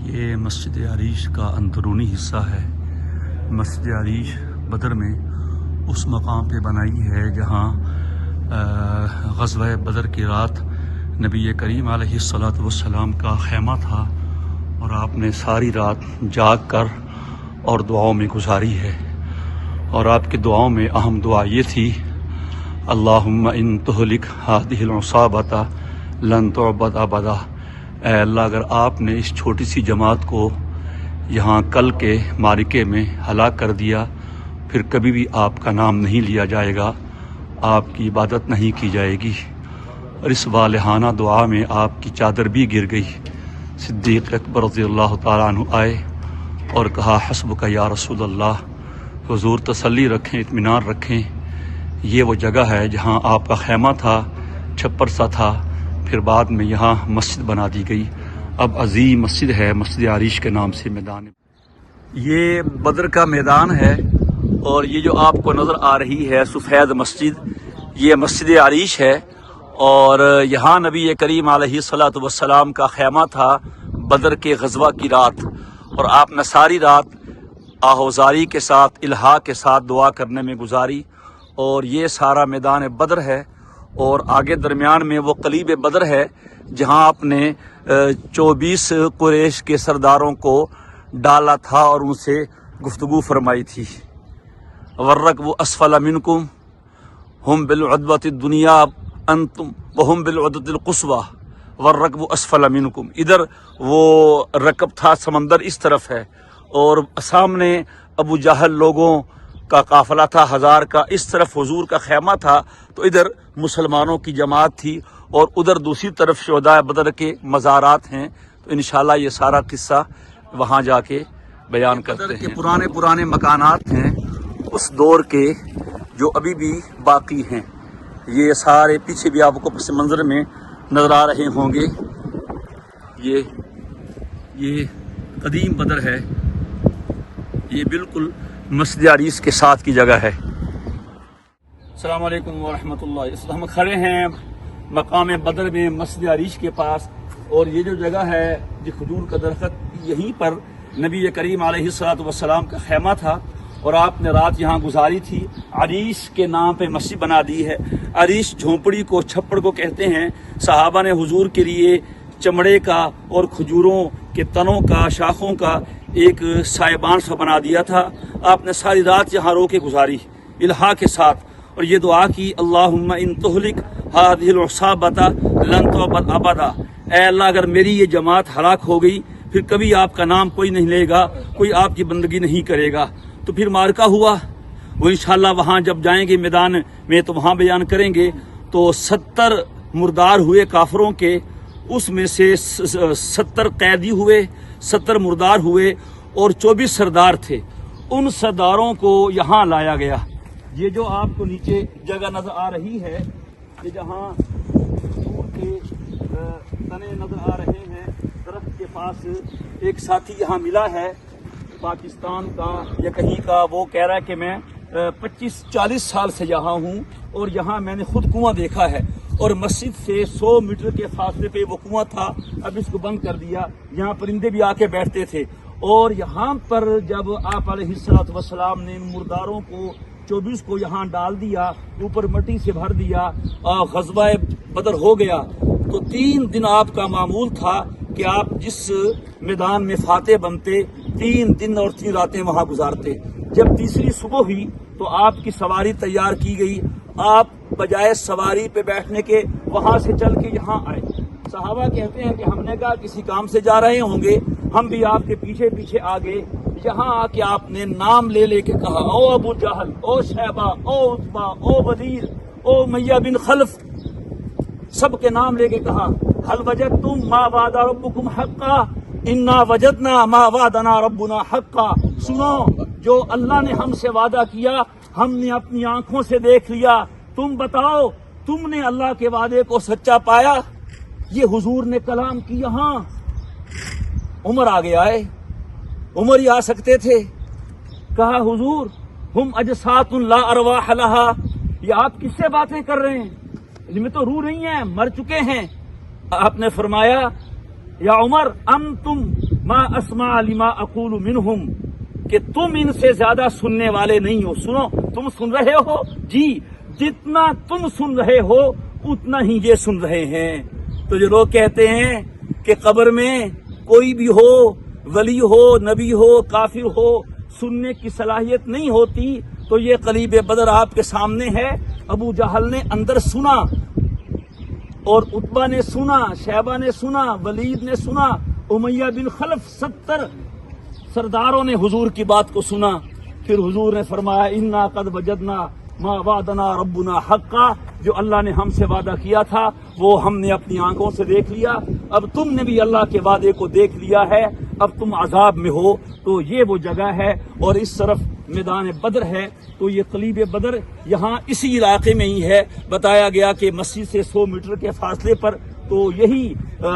یہ مسجد عریش کا اندرونی حصہ ہے۔ مسجد عریش بدر میں اس مقام پہ بنائی ہے جہاں غزوہ بدر کی رات نبی کریم علیہ الصلوۃ والسلام کا خیمہ تھا اور آپ نے ساری رات جاگ کر اور دعاؤں میں گزاری ہے، اور آپ کی دعاؤں میں اہم دعا یہ تھی: اللہم ان تہلک ہذہ العصابۃ لن تعبد ابدا۔ اے اللہ، اگر آپ نے اس چھوٹی سی جماعت کو یہاں کل کے معرکے میں ہلاک کر دیا، پھر کبھی بھی آپ کا نام نہیں لیا جائے گا، آپ کی عبادت نہیں کی جائے گی۔ اور اس والہانہ دعا میں آپ کی چادر بھی گر گئی۔ صدیق اکبر رضی اللہ تعالیٰ عنہ آئے اور کہا: حسبک یا رسول اللہ، حضور تسلی رکھیں، اطمینان رکھیں، یہ وہ جگہ ہے جہاں آپ کا خیمہ تھا، چھپر سا تھا، پھر بعد میں یہاں مسجد بنا دی گئی، اب عظیم مسجد ہے، مسجد عریش کے نام سے میدان ہے۔ یہ بدر کا میدان ہے، اور یہ جو آپ کو نظر آ رہی ہے سفید مسجد، یہ مسجد عریش ہے، اور یہاں نبی کریم علیہ الصلوۃ والسلام کا خیمہ تھا بدر کے غزوہ کی رات، اور آپ نے ساری رات آہوزاری کے ساتھ، الہا کے ساتھ دعا کرنے میں گزاری، اور یہ سارا میدان بدر ہے، اور آگے درمیان میں وہ قلیب بدر ہے جہاں آپ نے 24 قریش کے سرداروں کو ڈالا تھا اور ان سے گفتگو فرمائی تھی۔ وَالرَّكْبُ أَسْفَلَ مِنْكُمْ هُمْ بِالْعُدْوَةِ الدُّنْيَا أَنْتُمْ وَهُمْ بِالْعُدْوَةِ الْقُصْوَى وَالرَّكْبُ أَسْفَلَ مِنْكُمْ۔ ادھر وہ رکب تھا، سمندر اس طرف ہے، اور سامنے ابو جہل لوگوں کا قافلہ تھا 1000 کا، اس طرف حضور کا خیمہ تھا، تو ادھر مسلمانوں کی جماعت تھی، اور ادھر دوسری طرف شہداء بدر کے مزارات ہیں۔ تو انشاءاللہ یہ سارا قصہ وہاں جا کے بیان کرتے ہیں۔ پرانے مکانات ہیں اس دور کے جو ابھی بھی باقی ہیں، یہ سارے پیچھے بھی آپ کو پس منظر میں نظر آ رہے ہوں گے۔ یہ قدیم بدر ہے، یہ بالکل مسجد عریش کے ساتھ کی جگہ ہے۔ السلام علیکم ورحمۃ اللہ۔ اس ہم کھڑے ہیں مقام بدر میں مسجد عریش کے پاس، اور یہ جو جگہ ہے یہ کھجور کا درخت، یہیں پر نبی کریم علیہ الصلوۃ والسلام کا خیمہ تھا، اور آپ نے رات یہاں گزاری تھی۔ عریش کے نام پہ مسجد بنا دی ہے۔ عریش جھونپڑی کو، چھپڑ کو کہتے ہیں۔ صحابہ نے حضور کے لیے چمڑے کا اور کھجوروں کے تنوں کا، شاخوں کا ایک سائبان سا بنا دیا تھا۔ آپ نے ساری رات یہاں رو کے گزاری الہا کے ساتھ، اور یہ دعا کی: اللہم ان تہلک ہذہ العصابۃ لن تعبد ابدا۔ اے اللہ، اگر میری یہ جماعت ہلاک ہو گئی، پھر کبھی آپ کا نام کوئی نہیں لے گا، کوئی آپ کی بندگی نہیں کرے گا۔ تو پھر مارکہ ہوا، وہ انشاءاللہ وہاں جب جائیں گے میدان میں تو وہاں بیان کریں گے۔ تو 70 مردار ہوئے کافروں کے، اس میں سے 70 قیدی ہوئے، 70 مردار ہوئے، اور 24 سردار تھے۔ ان سرداروں کو یہاں لایا گیا۔ یہ جو آپ کو نیچے جگہ نظر آ رہی ہے، یہ جہاں کھجور کے تنے نظر آ رہے ہیں درخت کے پاس، ایک ساتھی یہاں ملا ہے پاکستان کا یا کہیں کا، وہ کہہ رہا ہے کہ میں 25-40 سال سے یہاں ہوں، اور یہاں میں نے خود کنواں دیکھا ہے، اور مسجد سے 100 میٹر کے فاصلے پہ وہ کنواں تھا، اب اس کو بند کر دیا۔ یہاں پرندے بھی آ کے بیٹھتے تھے، اور یہاں پر جب آپ علیہ الصلوۃ والسلام نے مرداروں کو 24 کو یہاں ڈال دیا، اوپر مٹی سے بھر دیا، اور غزوہ بدر ہو گیا، تو 3 دن آپ کا معمول تھا کہ آپ جس میدان میں فاتح بنتے، 3 دن اور 3 راتیں وہاں گزارتے۔ جب تیسری صبح ہوئی تو آپ کی سواری تیار کی گئی، آپ بجائے سواری پہ بیٹھنے کے وہاں سے چل کے یہاں آئے۔ صحابہ کہتے ہیں کہ ہم نے کہا کسی کام سے جا رہے ہوں گے، ہم بھی آپ کے پیچھے پیچھے آ گئے۔ یہاں آ کے آپ نے نام لے لے کے کہا: او ابو جہل، او شیبہ، او عتبہ، او ولید، او امیہ بن خلف، سب کے نام لے کے کہا: هل وجدتم ما وعد ربکم حقا انا وجدنا ما وعدنا ربنا حقا۔ سنو، جو اللہ نے ہم سے وعدہ کیا ہم نے اپنی آنکھوں سے دیکھ لیا، تم بتاؤ تم نے اللہ کے وعدے کو سچا پایا؟ یہ حضور نے کلام کی۔ یہاں عمر آگے آئے، عمر ہی آ سکتے تھے۔ کہا: حضور ہم اجسات لا ارواح لها، یہ آپ کس سے باتیں کر رہے ہیں؟ ان میں تو روح نہیں ہے، مر چکے ہیں۔ آپ نے فرمایا: یا عمر انتم ما اسمع لما اقول منہم، کہ تم ان سے زیادہ سننے والے نہیں ہو. سنو، تم سن رہے ہو جی، جتنا تم سن رہے ہو اتنا ہی یہ سن رہے ہیں. تو جو لوگ کہتے ہیں کہ قبر میں کوئی بھی ہو، ولی ہو، نبی ہو، کافر ہو، سننے کی صلاحیت نہیں ہوتی، تو یہ قلیب بدر آپ کے سامنے ہے. ابو جہل نے اندر سنا، اور عتبہ نے سنا، شیبہ نے سنا، ولید نے سنا، امیہ بن خلف 70 سرداروں نے حضور کی بات کو سنا. پھر حضور نے فرمایا انا قد وجدنا ما وعدنا ربنا حقا، جو اللہ نے ہم سے وعدہ کیا تھا وہ ہم نے اپنی آنکھوں سے دیکھ لیا. اب تم نے بھی اللہ کے وعدے کو دیکھ لیا ہے، اب تم عذاب میں ہو. تو یہ وہ جگہ ہے، اور اس طرف میدان بدر ہے. تو یہ قلیب بدر یہاں اسی علاقے میں ہی ہے. بتایا گیا کہ مسجد سے 100 میٹر کے فاصلے پر. تو یہی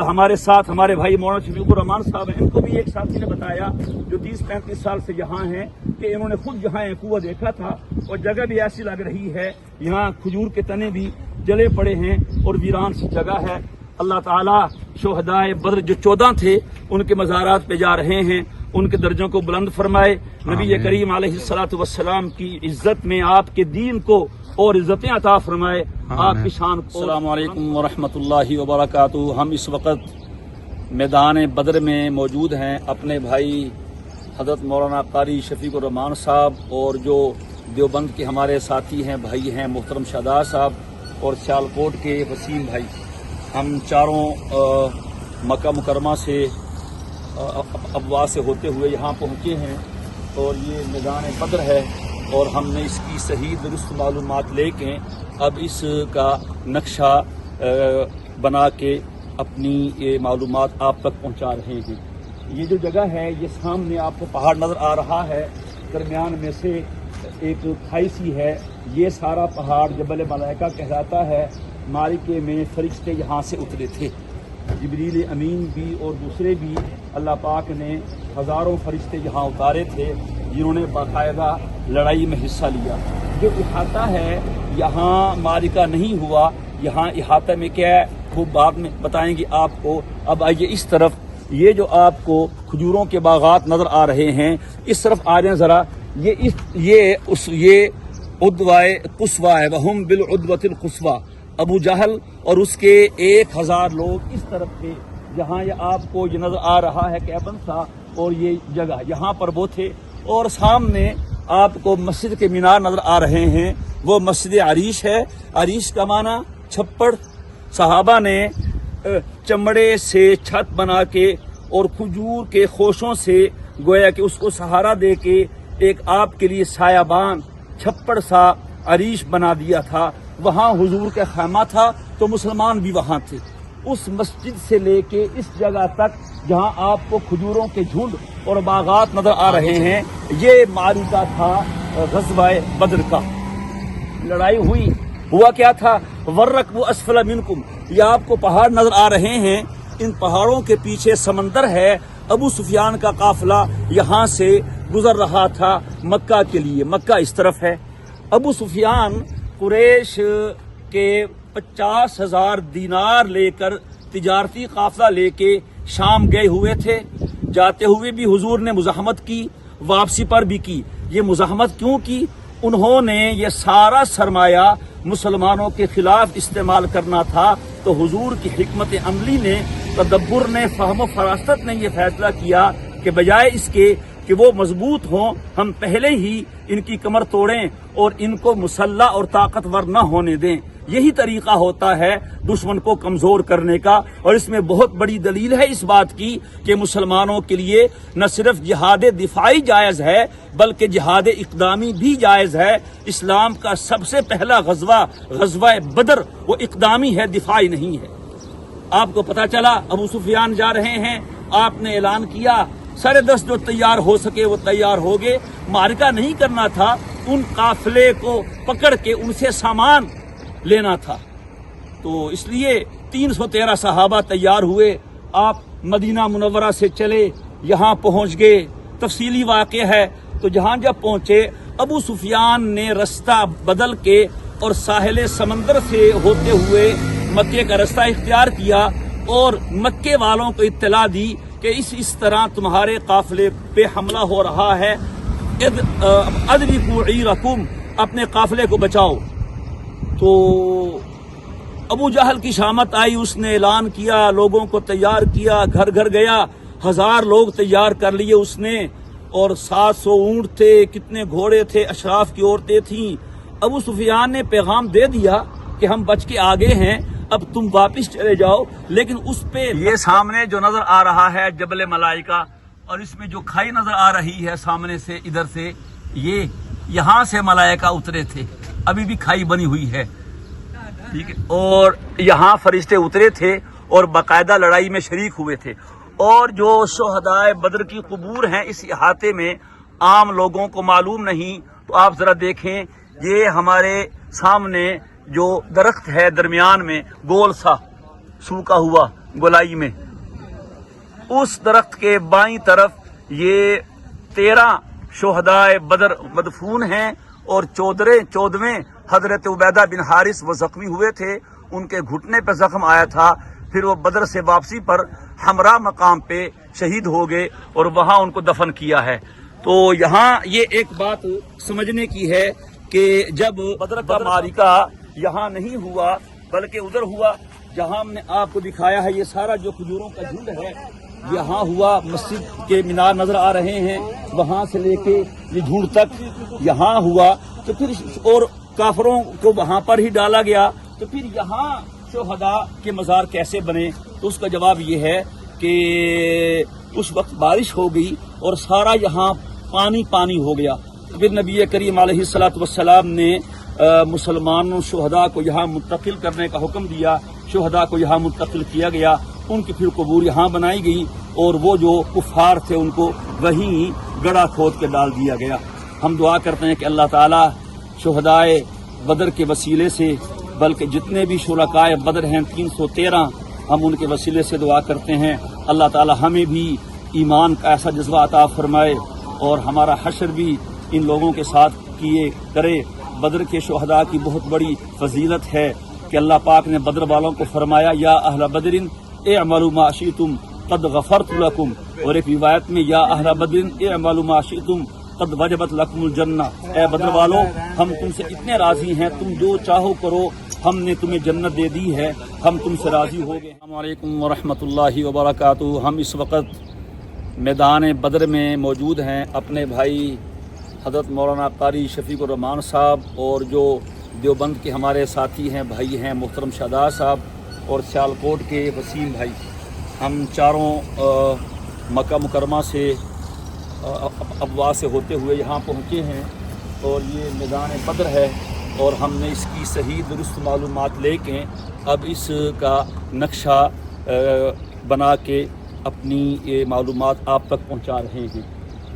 ہمارے ساتھ ہمارے بھائی مولانا شفیق الرحمان صاحب ہیں، ان کو بھی ایک ساتھی نے بتایا جو 30-35 سال سے یہاں ہیں، کہ انہوں نے خود یہاں ایک کنواں دیکھا تھا، اور جگہ بھی ایسی لگ رہی ہے، یہاں کھجور کے تنے بھی جلے پڑے ہیں اور ویران سی جگہ ہے. اللہ تعالیٰ شہدائے بدر جو 14 تھے ان کے مزارات پہ جا رہے ہیں، ان کے درجوں کو بلند فرمائے. نبی کریم علیہ الصلوۃ والسلام کی عزت میں آپ کے دین کو اور عزتیں عطا فرمائے، آپ کی شان کو. السلام علیکم ورحمۃ اللہ وبرکاتہ. ہم اس وقت میدان بدر میں موجود ہیں. اپنے بھائی حضرت مولانا قاری شفیق الرحمان صاحب اور جو دیوبند کے ہمارے ساتھی ہیں، بھائی ہیں، محترم شہداء صاحب اور سیالکوٹ کے وسیم بھائی، ہم چاروں مکہ مکرمہ سے ابوا سے ہوتے ہوئے یہاں پہنچے ہیں، اور یہ میدان بدر ہے. اور ہم نے اس کی صحیح درست معلومات لے کے اب اس کا نقشہ بنا کے اپنی یہ معلومات آپ تک پہنچا رہے ہیں. یہ جو جگہ ہے، یہ سامنے آپ کو پہاڑ نظر آ رہا ہے، درمیان میں سے ایک کھائی سی ہے. یہ سارا پہاڑ جبل ملائکہ کہلاتا ہے. معرکے میں فرشتے یہاں سے اترے تھے، جبریل امین بھی اور دوسرے بھی. اللہ پاک نے ہزاروں فرشتے یہاں اتارے تھے جنہوں نے باقاعدہ لڑائی میں حصہ لیا. جو احاطہ ہے، یہاں معرکہ نہیں ہوا. یہاں احاطہ میں کیا ہے وہ بعد میں بتائیں گے آپ کو. اب آئیے اس طرف. یہ جو آپ کو کھجوروں کے باغات نظر آ رہے ہیں، اس طرف آ رہے ہیں ذرا. یہ عدوائے قصوہ ہے، وہم بالعدوۃ القصویٰ. ابو جہل اور اس کے 1000 لوگ اس طرف تھے. جہاں یہ آپ کو یہ نظر آ رہا ہے کیبن سا، اور یہ جگہ یہاں پر وہ تھے. اور سامنے آپ کو مسجد کے مینار نظر آ رہے ہیں، وہ مسجد عریش ہے. عریش کا معنی چھپڑ. صحابہ نے چمڑے سے چھت بنا کے اور کھجور کے خوشوں سے گویا کہ اس کو سہارا دے کے ایک آپ کے لیے سایہ بان چھپڑ سا عریش بنا دیا تھا. وہاں حضور کا خیمہ تھا، تو مسلمان بھی وہاں تھے. اس مسجد سے لے کے اس جگہ تک جہاں آپ کو کھجوروں کے جھنڈ اور باغات نظر آ رہے ہیں، یہ معرکہ تھا غزوہ بدر کا. لڑائی ہوئی. ہوا کیا تھا؟ ورکبوا اسفل منکم. یہ آپ کو پہاڑ نظر آ رہے ہیں، ان پہاڑوں کے پیچھے سمندر ہے. ابو سفیان کا قافلہ یہاں سے گزر رہا تھا مکہ کے لیے. مکہ اس طرف ہے. ابو سفیان قریش کے 50,000 دینار لے کر تجارتی قافلہ لے کے شام گئے ہوئے تھے. جاتے ہوئے بھی حضور نے مزاحمت کی، واپسی پر بھی کی. یہ مزاحمت کیوں کی؟ انہوں نے یہ سارا سرمایہ مسلمانوں کے خلاف استعمال کرنا تھا. تو حضور کی حکمت عملی نے، تدبر نے، فہم و فراست نے یہ فیصلہ کیا کہ بجائے اس کے کہ وہ مضبوط ہوں، ہم پہلے ہی ان کی کمر توڑیں اور ان کو مسلح اور طاقتور نہ ہونے دیں. یہی طریقہ ہوتا ہے دشمن کو کمزور کرنے کا. اور اس میں بہت بڑی دلیل ہے اس بات کی کہ مسلمانوں کے لیے نہ صرف جہاد دفاعی جائز ہے بلکہ جہاد اقدامی بھی جائز ہے. اسلام کا سب سے پہلا غزوہ بدر وہ اقدامی ہے، دفاعی نہیں ہے. آپ کو پتہ چلا ابو سفیان جا رہے ہیں، آپ نے اعلان کیا 10:30 جو تیار ہو سکے وہ تیار ہو گئے. معرکہ نہیں کرنا تھا، ان قافلے کو پکڑ کے ان سے سامان لینا تھا. تو اس لیے 313 صحابہ تیار ہوئے. آپ مدینہ منورہ سے چلے، یہاں پہنچ گئے. تفصیلی واقعہ ہے. تو جہاں جب پہنچے، ابو سفیان نے رستہ بدل کے اور ساحل سمندر سے ہوتے ہوئے مکے کا رستہ اختیار کیا، اور مکے والوں کو اطلاع دی کہ اس طرح تمہارے قافلے پہ حملہ ہو رہا ہے، ادرکوا عیرکم، اپنے قافلے کو بچاؤ۔ تو ابو جہل کی شامت آئی، اس نے اعلان کیا، لوگوں کو تیار کیا، گھر گھر گیا، 1000 لوگ تیار کر لیے اس نے، اور 700 اونٹ تھے، کتنے گھوڑے تھے، اشراف کی عورتیں تھیں۔ ابو سفیان نے پیغام دے دیا کہ ہم بچ کے آگے ہیں، اب تم واپس چلے جاؤ، لیکن اس پہ یہ سامنے جو نظر آ رہا ہے جبل ملائکہ، اور اس میں جو کھائی نظر آ رہی ہے سامنے سے، ادھر سے، یہ یہاں سے ملائکہ اترے تھے، ابھی بھی کھائی بنی ہوئی ہے، ٹھیک ہے، اور یہاں فرشتے اترے تھے اور باقاعدہ لڑائی میں شریک ہوئے تھے۔ اور جو شہدائے بدر کی قبور ہیں اس احاطے میں، عام لوگوں کو معلوم نہیں، تو آپ ذرا دیکھیں، یہ ہمارے سامنے جو درخت ہے درمیان میں گول سا سوکھا ہوا گولائی میں، اس درخت کے بائیں طرف یہ 13 شہدائے بدر مدفون ہیں، اور 14ویں حضرت عبیدہ بن حارث وہ زخمی ہوئے تھے، ان کے گھٹنے پہ زخم آیا تھا، پھر وہ بدر سے واپسی پر حمراء مقام پہ شہید ہو گئے اور وہاں ان کو دفن کیا ہے۔ تو یہاں یہ ایک بات سمجھنے کی ہے کہ جب بدر کا معرکہ یہاں نہیں ہوا بلکہ ادھر ہوا، جہاں ہم نے آپ کو دکھایا ہے، یہ سارا جو کھجوروں کا جھنڈ ہے یہاں ہوا، مسجد کے مینار نظر آ رہے ہیں، وہاں سے لے کے یہ جھنڈ تک یہاں ہوا، تو پھر اور کافروں کو وہاں پر ہی ڈالا گیا، تو پھر یہاں شہداء کے مزار کیسے بنے؟ تو اس کا جواب یہ ہے کہ اس وقت بارش ہو گئی اور سارا یہاں پانی پانی ہو گیا، پھر نبی کریم علیہ الصلوۃ والسلام نے مسلمانوں شہداء کو یہاں منتقل کرنے کا حکم دیا، شہداء کو یہاں منتقل کیا گیا، ان کی پھر قبور یہاں بنائی گئی، اور وہ جو کفار تھے ان کو وہیں گڑھا کھود کے ڈال دیا گیا۔ ہم دعا کرتے ہیں کہ اللہ تعالیٰ شہدائے بدر کے وسیلے سے، بلکہ جتنے بھی شرکائے بدر ہیں 313، ہم ان کے وسیلے سے دعا کرتے ہیں اللہ تعالیٰ ہمیں بھی ایمان کا ایسا جذبہ عطا فرمائے اور ہمارا حشر بھی ان لوگوں کے ساتھ کیے کرے۔ بدر کے شہداء کی بہت بڑی فضیلت ہے کہ اللہ پاک نے بدر والوں کو فرمایا، یا اہل بدر اعملوا ما شئتم قد غفرت لکم، اور ایک روایت میں یا اہل بدر اعملوا ما شئتم قد وجبت لکم الجنہ، اے بدر والوں ہم تم سے اتنے راضی ہیں، تم جو چاہو کرو، ہم نے تمہیں جنت دے دی ہے، ہم تم سے راضی ہو گئے۔ السلام علیکم ورحمۃ اللہ وبرکاتہ۔ ہم اس وقت میدان بدر میں موجود ہیں، اپنے بھائی حضرت مولانا قاری شفیق الرحمان صاحب اور جو دیوبند کے ہمارے ساتھی ہیں، بھائی ہیں، محترم شاداب صاحب اور سیالکوٹ کے وسیم بھائی، ہم چاروں مکہ مکرمہ سے ابوا سے ہوتے ہوئے یہاں پہنچے ہیں، اور یہ میدان بدر ہے، اور ہم نے اس کی صحیح درست معلومات لے کے اب اس کا نقشہ بنا کے اپنی یہ معلومات آپ تک پہنچا رہے ہیں۔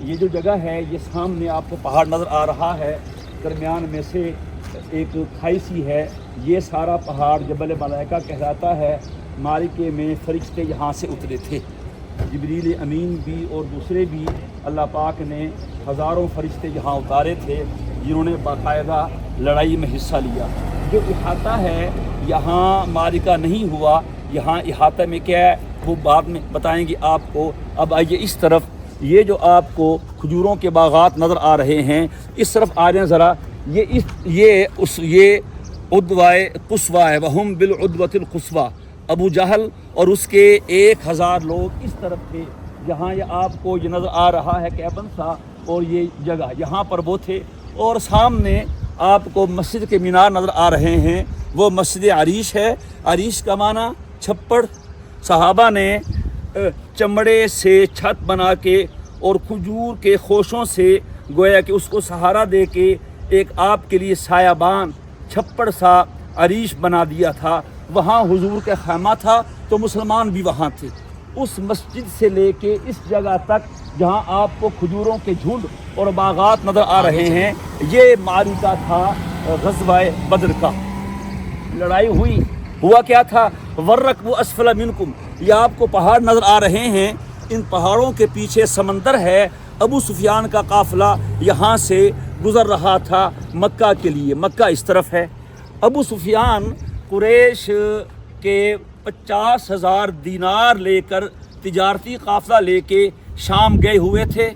یہ جو جگہ ہے، یہ سامنے آپ کو پہاڑ نظر آ رہا ہے، درمیان میں سے ایک کھائی سی ہے، یہ سارا پہاڑ جبل ملائکہ کہلاتا ہے۔ معرکے میں فرشتے یہاں سے اترے تھے، جبریل امین بھی اور دوسرے بھی، اللہ پاک نے ہزاروں فرشتے یہاں اتارے تھے جنہوں نے باقاعدہ لڑائی میں حصہ لیا۔ جو احاطہ ہے، یہاں معرکہ نہیں ہوا، یہاں احاطہ میں کیا ہے وہ بعد میں بتائیں گے آپ کو۔ اب آئیے اس طرف، یہ جو آپ کو کھجوروں کے باغات نظر آ رہے ہیں، اس طرف آ جائیں ذرا، یہ عدوائے قصوہ ہے، وہم بالعدوۃ القصویٰ، ابو جہل اور اس کے 1000 لوگ اس طرف تھے، جہاں یہ آپ کو یہ نظر آ رہا ہے کیبن سا، اور یہ جگہ یہاں پر وہ تھے، اور سامنے آپ کو مسجد کے مینار نظر آ رہے ہیں، وہ مسجد عریش ہے۔ عریش کا معنی چھپڑ، صحابہ نے چمڑے سے چھت بنا کے اور کھجور کے خوشوں سے گویا کہ اس کو سہارا دے کے ایک آپ کے لیے سایہ چھپڑ سا عریش بنا دیا تھا، وہاں حضور کا خیمہ تھا، تو مسلمان بھی وہاں تھے۔ اس مسجد سے لے کے اس جگہ تک جہاں آپ کو کھجوروں کے جھنڈ اور باغات نظر آ رہے ہیں، یہ معرکہ تھا غزوہ بدر کا۔ لڑائی ہوا کیا تھا؟ ورکبوا اسفل منکم، یہ آپ کو پہاڑ نظر آ رہے ہیں، ان پہاڑوں کے پیچھے سمندر ہے۔ ابو سفیان کا قافلہ یہاں سے گزر رہا تھا مکہ کے لیے، مکہ اس طرف ہے۔ ابو سفیان قریش کے 50,000 دینار لے کر تجارتی قافلہ لے کے شام گئے ہوئے تھے،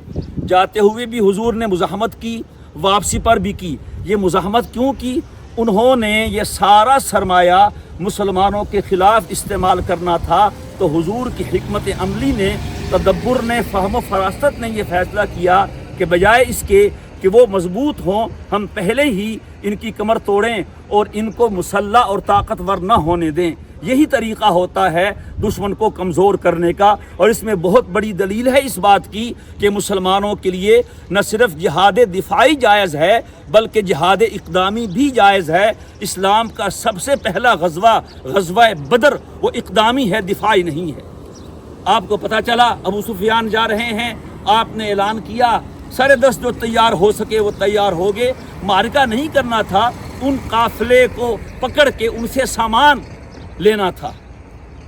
جاتے ہوئے بھی حضور نے مزاحمت کی، واپسی پر بھی کی۔ یہ مزاحمت کیوں کی؟ انہوں نے یہ سارا سرمایہ مسلمانوں کے خلاف استعمال کرنا تھا، تو حضور کی حکمت عملی نے، تدبر نے، فہم و فراست نے یہ فیصلہ کیا کہ بجائے اس کے کہ وہ مضبوط ہوں، ہم پہلے ہی ان کی کمر توڑیں اور ان کو مسلح اور طاقتور نہ ہونے دیں۔ یہی طریقہ ہوتا ہے دشمن کو کمزور کرنے کا، اور اس میں بہت بڑی دلیل ہے اس بات کی کہ مسلمانوں کے لیے نہ صرف جہاد دفاعی جائز ہے بلکہ جہاد اقدامی بھی جائز ہے۔ اسلام کا سب سے پہلا غزوہ بدر وہ اقدامی ہے، دفاعی نہیں ہے۔ آپ کو پتہ چلا ابو سفیان جا رہے ہیں، آپ نے اعلان کیا 10:30 جو تیار ہو سکے وہ تیار ہو گئے۔ معرکہ نہیں کرنا تھا، ان قافلے کو پکڑ کے ان سے سامان لینا تھا،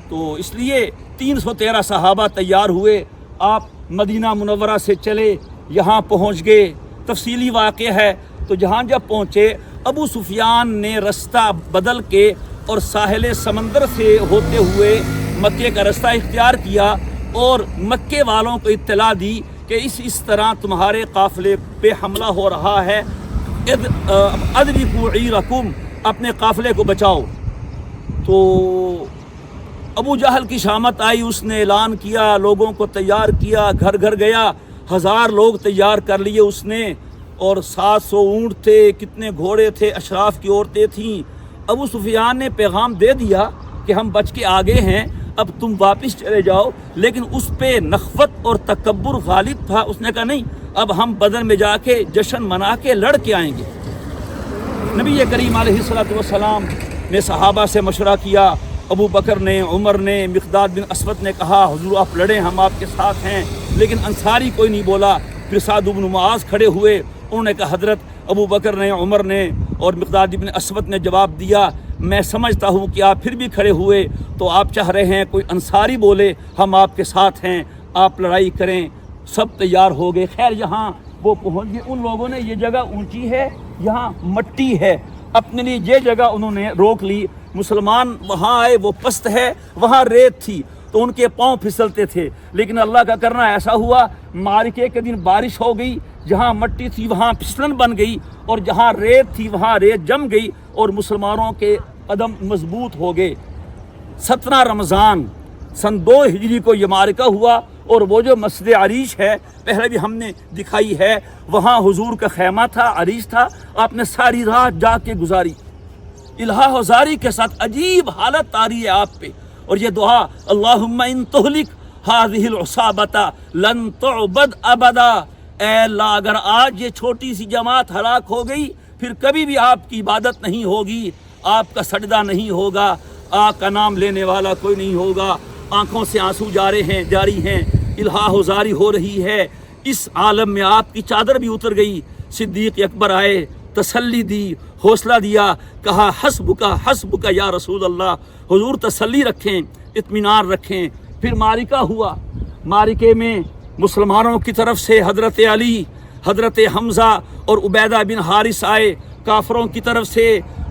تو اس لیے 313 صحابہ تیار ہوئے۔ آپ مدینہ منورہ سے چلے، یہاں پہنچ گئے، تفصیلی واقعہ ہے۔ تو جہاں جب پہنچے، ابو سفیان نے رستہ بدل کے اور ساحل سمندر سے ہوتے ہوئے مکے کا رستہ اختیار کیا، اور مکے والوں کو اطلاع دی کہ اس طرح تمہارے قافلے پہ حملہ ہو رہا ہے، ادرکوا عیرکم، اپنے قافلے کو بچاؤ۔ تو ابو جہل کی شامت آئی، اس نے اعلان کیا، لوگوں کو تیار کیا، گھر گھر گیا، 1000 لوگ تیار کر لیے اس نے، اور 700 اونٹ تھے، کتنے گھوڑے تھے، اشراف کی عورتیں تھیں۔ ابو سفیان نے پیغام دے دیا کہ ہم بچ کے آگے ہیں، اب تم واپس چلے جاؤ، لیکن اس پہ نخوت اور تکبر غالب تھا۔ اس نے کہا نہیں، اب ہم بدر میں جا کے جشن منا کے لڑ کے آئیں گے۔ نبی کریم علیہ السلام نے صحابہ سے مشورہ کیا، ابو بکر نے، عمر نے، مقداد بن اسود نے کہا حضور آپ لڑیں، ہم آپ کے ساتھ ہیں، لیکن انصاری کوئی نہیں بولا۔ پھر سعد بن معاذ کھڑے ہوئے، انہوں نے کہا حضرت ابو بکر نے، عمر نے اور مقداد بن اسود نے جواب دیا میں سمجھتا ہوں کہ آپ پھر بھی کھڑے ہوئے تو آپ چاہ رہے ہیں کوئی انصاری بولے ہم آپ کے ساتھ ہیں، آپ لڑائی کریں۔ سب تیار ہو گئے۔ خیر یہاں وہ پہنچ گئے، ان لوگوں نے یہ جگہ اونچی ہے، یہاں مٹی ہے، اپنے لیے یہ جگہ انہوں نے روک لی۔ مسلمان وہاں آئے، وہ پست ہے، وہاں ریت تھی تو ان کے پاؤں پھسلتے تھے، لیکن اللہ کا کرنا ایسا ہوا معرکے کے دن بارش ہو گئی، جہاں مٹی تھی وہاں پھسلن بن گئی، اور جہاں ریت تھی وہاں ریت جم گئی، اور مسلمانوں کے قدم مضبوط ہو گئے۔ 17 رمضان سن 2 ہجری کو یہ معرکہ ہوا، اور وہ جو مسجد عریش ہے پہلے بھی ہم نے دکھائی ہے، وہاں حضور کا خیمہ تھا، عریش تھا، آپ نے ساری رات جا کے گزاری، الہا و زاری کے ساتھ، عجیب حالت طاری ہے آپ پہ۔ اور یہ دعا اللہم ان تہلک ہذہ العصابۃ لن تعبد ابدا، اے اللہ اگر آج یہ چھوٹی سی جماعت ہلاک ہو گئی پھر کبھی بھی آپ کی عبادت نہیں ہوگی، آپ کا سجدہ نہیں ہوگا، آپ کا نام لینے والا کوئی نہیں ہوگا۔ آنکھوں سے آنسو جاری ہیں، الہا و زاری ہو رہی ہے۔ اس عالم میں آپ کی چادر بھی اتر گئی۔ صدیق اکبر آئے، تسلی دی، حوصلہ دیا، کہا حسبک یا رسول اللہ، حضور تسلی رکھیں، اطمینان رکھیں۔ پھر معرکہ ہوا، معرکے میں مسلمانوں کی طرف سے حضرت علی، حضرت حمزہ اور عبیدہ بن حارث آئے، کافروں کی طرف سے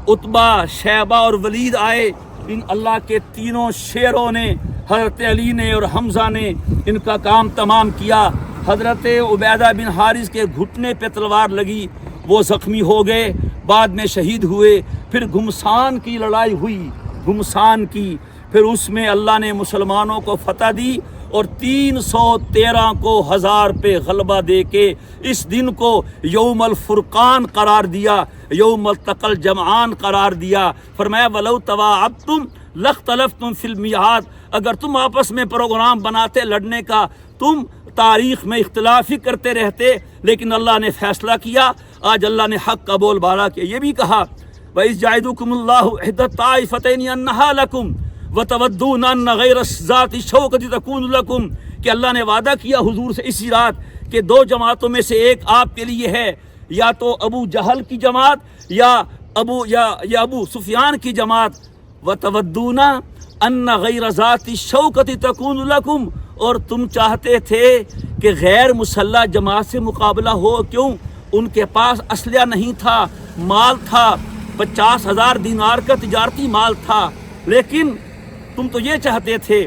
عتبہ، شیبہ اور ولید آئے۔ ان اللہ کے تینوں شیروں نے، حضرت علی نے اور حمزہ نے ان کا کام تمام کیا۔ حضرت عبیدہ بن حارث کے گھٹنے پہ تلوار لگی، وہ زخمی ہو گئے، بعد میں شہید ہوئے۔ پھر گھمسان کی لڑائی ہوئی، گھمسان کی، پھر اس میں اللہ نے مسلمانوں کو فتح دی، اور 313 کو 1000 پہ غلبہ دے کے اس دن کو یوم الفرقان قرار دیا، یوم التقى الجمعان قرار دیا۔ فرمایا وَلَوْ تَوَاعَدْتُمْ لَاخْتَلَفْتُمْ فِي الْمِيعَادِ، اگر تم آپس میں پروگرام بناتے لڑنے کا، تم تاریخ میں اختلاف ہی کرتے رہتے، لیکن اللہ نے فیصلہ کیا، آج اللہ نے حق کا بول بالا کیا۔ یہ بھی کہا وَإِذْ جَعِدُكُمُ اللَّهُ إِحْدَى الطَّائِفَتَيْنِ أَنَّهَا لَكُمْ وَتَوَدُّونَ أَنَّ غَيْرَ ذَاتِ الشَّوْكَةِ تَكُونُ لَكُمْ، کہ اللہ نے وعدہ کیا حضور سے اسی رات کہ 2 جماعتوں میں سے ایک آپ کے لیے ہے، یا تو ابو جہل کی جماعت یا ابو سفیان کی جماعت۔ وَتَوَدُّونَ أَنَّ غَيْرَ ذَاتِ الشَّوْكَةِ تَكُونُ لَكُمْ، اور تم چاہتے تھے کہ غیر مسلح جماعت سے مقابلہ ہو۔ کیوں؟ ان کے پاس اسلحہ نہیں تھا، مال تھا، 50,000 دینار کا تجارتی مال تھا، لیکن تم تو یہ چاہتے تھے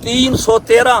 313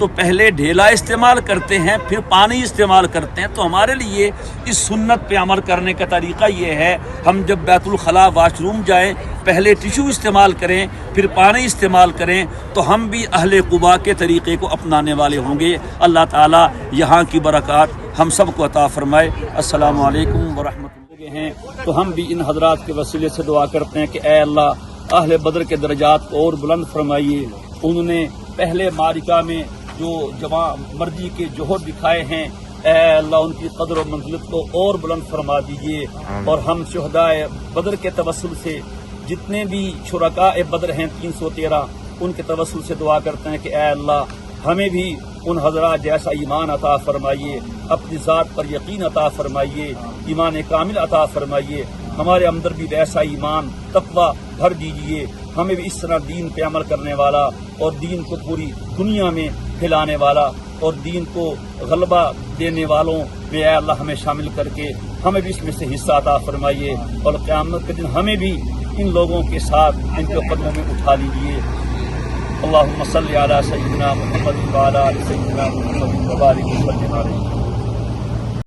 تو پہلے ڈھیلا استعمال کرتے ہیں پھر پانی استعمال کرتے ہیں. تو ہمارے لیے اس سنت پہ عمل کرنے کا طریقہ یہ ہے, ہم جب بیت الخلاء واش روم جائیں پہلے ٹیشو استعمال کریں پھر پانی استعمال کریں, تو ہم بھی اہل قباء کے طریقے کو اپنانے والے ہوں گے. اللہ تعالیٰ یہاں کی برکات ہم سب کو عطا فرمائے. السلام علیکم ورحمۃ اللہ ہیں. تو ہم بھی ان حضرات کے وسیلے سے دعا کرتے ہیں کہ اے اللہ اہل بدر کے درجات کو اور بلند فرمائیے. انہوں نے پہلے معرکہ میں جو جواں مردی کے جوہر دکھائے ہیں, اے اللہ ان کی قدر و منزلت کو اور بلند فرما دیجیے. اور ہم شہدائے بدر کے توسل سے جتنے بھی شرکاء بدر ہیں 313 ان کے توسل سے دعا کرتے ہیں کہ اے اللہ ہمیں بھی ان حضرات جیسا ایمان عطا فرمائیے, اپنی ذات پر یقین عطا فرمائیے, ایمان کامل عطا فرمائیے. ہمارے اندر بھی ویسا ایمان تقوی بھر دیجیے. ہمیں بھی اس طرح دین پہ عمل کرنے والا اور دین کو پوری دنیا میں پھیلانے والا اور دین کو غلبہ دینے والوں میں اے اللہ ہمیں شامل کر کے ہمیں بھی اس میں سے حصہ عطا فرمائیے. اور قیامت کے دن ہمیں بھی ان لوگوں کے ساتھ ان کے قدموں میں اٹھا لیجیے. اللہم صلی علی سیدنا محمد وعلی آل سیدنا محمد وبارک وسلم علیہ.